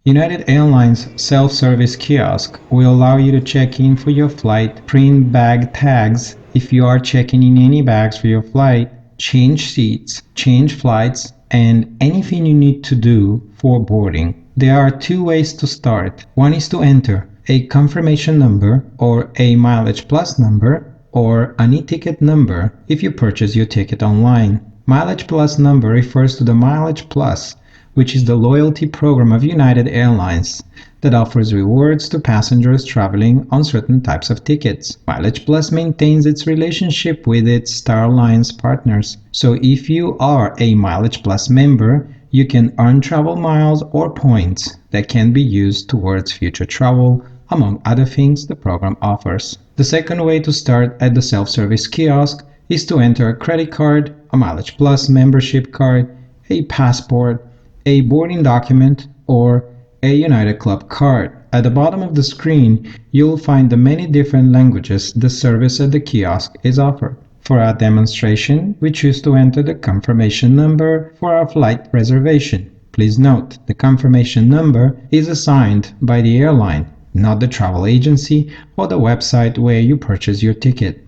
United Airlines self-service kiosk will allow you to check in for your flight, print bag tags if you are checking in any bags for your flight, change seats, change flights, and anything you need to do for boarding. There are two ways to start. One is to enter a confirmation number or a Mileage Plus number or an e-ticket number if you purchase your ticket online. Mileage Plus number refers to the Mileage Plus, which is the loyalty program of United Airlines that offers rewards to passengers traveling on certain types of tickets. Mileage Plus maintains its relationship with its Star Alliance partners. So if you are a Mileage Plus member, you can earn travel miles or points that can be used towards future travel, among other things the program offers. The second way to start at the self-service kiosk is to enter a credit card, a Mileage Plus membership card, a passport, a boarding document, or a United Club card. At the bottom of the screen, you'll find the many different languages the service at the kiosk is offered. For our demonstration, we choose to enter the confirmation number for our flight reservation. Please note, the confirmation number is assigned by the airline, not the travel agency or the website where you purchase your ticket.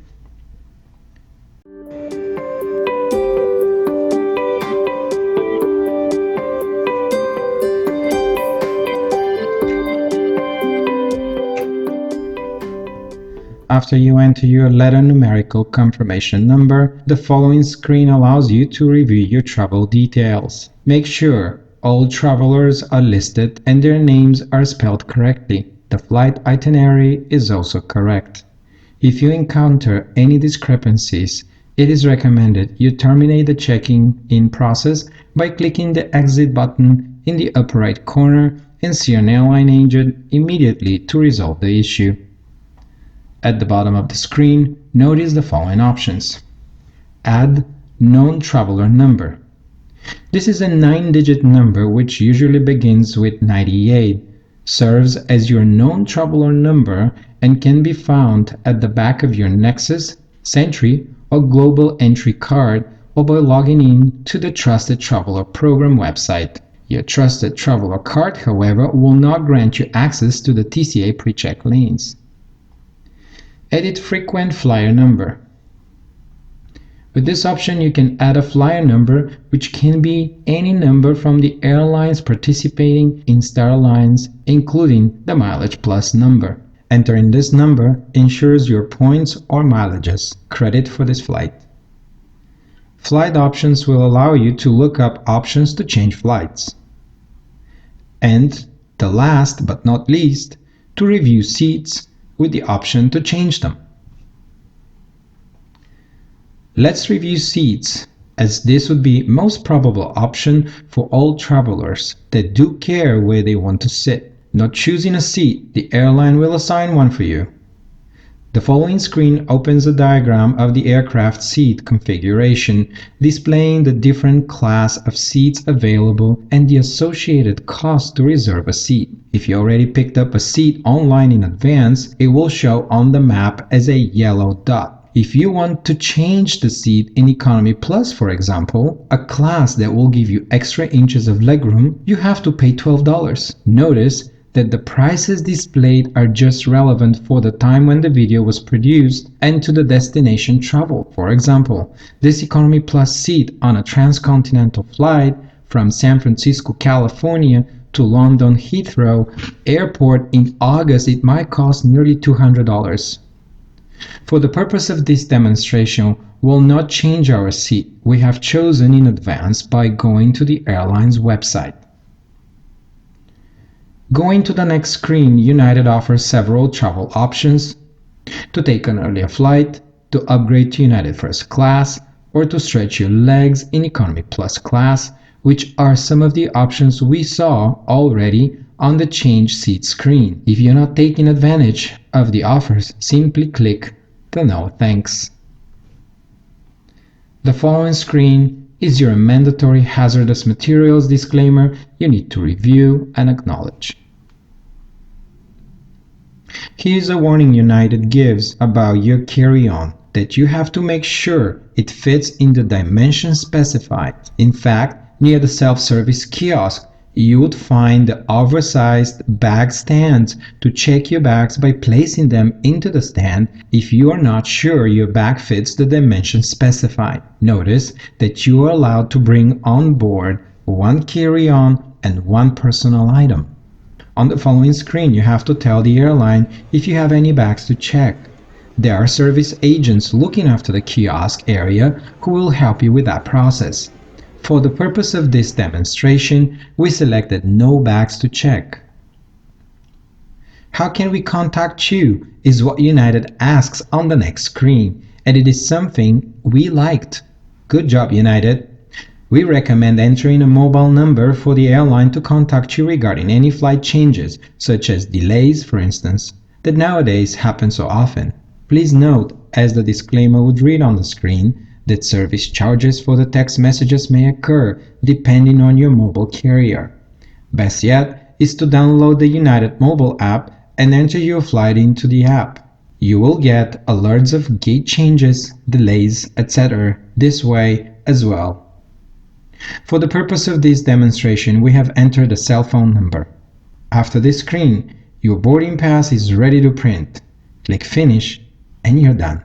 After you enter your letter numerical confirmation number, the following screen allows you to review your travel details. Make sure all travelers are listed and their names are spelled correctly. The flight itinerary is also correct. If you encounter any discrepancies, it is recommended you terminate the checking-in process by clicking the exit button in the upper right corner and see an airline agent immediately to resolve the issue. At the bottom of the screen, notice the following options. Add known traveler number. This is a 9-digit number which usually begins with 98, serves as your known traveler number and can be found at the back of your Nexus, Sentry, or Global Entry card or by logging in to the Trusted Traveler Program website. Your Trusted Traveler card, however, will not grant you access to the TCA PreCheck lanes. Edit frequent flyer number. With this option, you can add a flyer number, which can be any number from the airlines participating in Star Alliance, including the Mileage Plus number. Entering this number ensures your points or mileages credit for this flight. Flight options will allow you to look up options to change flights. And the last but not least, to review seats with the option to change them. Let's review seats, as this would be most probable option for all travelers that do care where they want to sit. Not choosing a seat, the airline will assign one for you. The following screen opens a diagram of the aircraft seat configuration, displaying the different class of seats available and the associated cost to reserve a seat. If you already picked up a seat online in advance, it will show on the map as a yellow dot. If you want to change the seat in Economy Plus, for example, a class that will give you extra inches of legroom, you have to pay $12. Notice that the prices displayed are just relevant for the time when the video was produced and to the destination travel. For example, this Economy Plus seat on a transcontinental flight from San Francisco, California to London Heathrow Airport in August, it might cost nearly $200. For the purpose of this demonstration, we'll not change our seat we have chosen in advance by going to the airline's website. Going to the next screen, United offers several travel options: to take an earlier flight, to upgrade to United First Class, or to stretch your legs in Economy Plus class, which are some of the options we saw already on the Change Seat screen. If you're not taking advantage of the offers, simply click the No Thanks. The following screen is your mandatory hazardous materials disclaimer you need to review and acknowledge. Here's a warning United gives about your carry-on, that you have to make sure it fits in the dimensions specified. In fact, near the self-service kiosk, You would find the oversized bag stands to check your bags by placing them into the stand if you are not sure your bag fits the dimensions specified. Notice that you are allowed to bring on board one carry-on and one personal item. On the following screen, you have to tell the airline if you have any bags to check. There are service agents looking after the kiosk area who will help you with that process. For the purpose of this demonstration, we selected no bags to check. How can we contact you is what United asks on the next screen, and it is something we liked. Good job, United! We recommend entering a mobile number for the airline to contact you regarding any flight changes, such as delays, for instance, that nowadays happen so often. Please note, as the disclaimer would read on the screen, that service charges for the text messages may occur depending on your mobile carrier. Best yet is to download the United mobile app and enter your flight into the app. You will get alerts of gate changes, delays, etc. this way as well. For the purpose of this demonstration, we have entered a cell phone number. After this screen, your boarding pass is ready to print. Click Finish and you're done.